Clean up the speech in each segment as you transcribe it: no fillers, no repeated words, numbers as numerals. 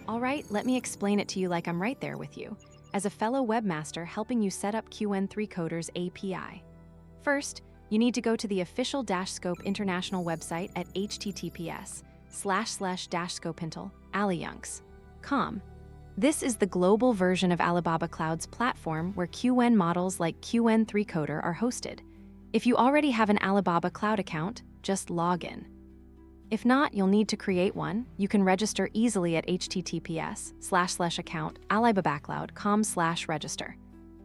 All right, let me explain it to you like I'm right there with you, as a fellow webmaster helping you set up Qwen3Coder's API. First, you need to go to the official Scope International website at https://scopintel.com. This is the global version of Alibaba Cloud's platform where Qwen models like Qwen3Coder are hosted. If you already have an Alibaba Cloud account, just log in. If not, you'll need to create one. You can register easily at https://account.alibabacloud.com/register.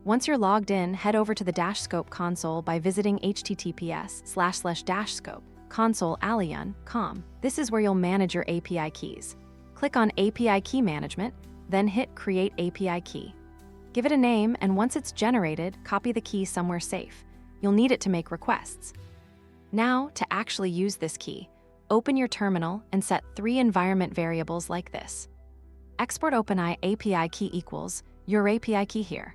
Once you're logged in, head over to the Scope console by visiting https://scope.console.com. This is where you'll manage your API keys. Click on API Key Management, then hit Create API Key. Give it a name, and once it's generated, copy the key somewhere safe. You'll need it to make requests. Now, to actually use this key, open your terminal and set 3 environment variables like this. Export OpenAI API key equals your API key here.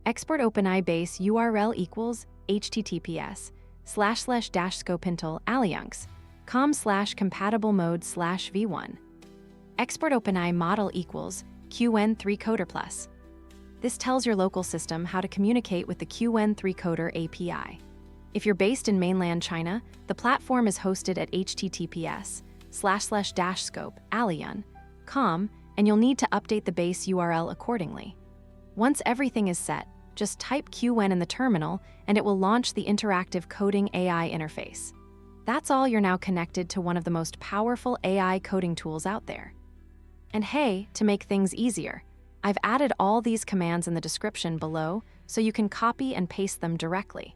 Export OpenAI base URL equals https://scopintel.com/compatible mode/v1. Export OpenAI model equals Qwen3Coder plus. This tells your local system how to communicate with the Qwen3Coder API. If you're based in mainland China, the platform is hosted at https://scope.com, and you'll need to update the base URL accordingly. Once everything is set, just type Qwen in the terminal and it will launch the interactive coding AI interface. That's all. You're now connected to one of the most powerful AI coding tools out there. And hey, to make things easier, I've added all these commands in the description below so you can copy and paste them directly.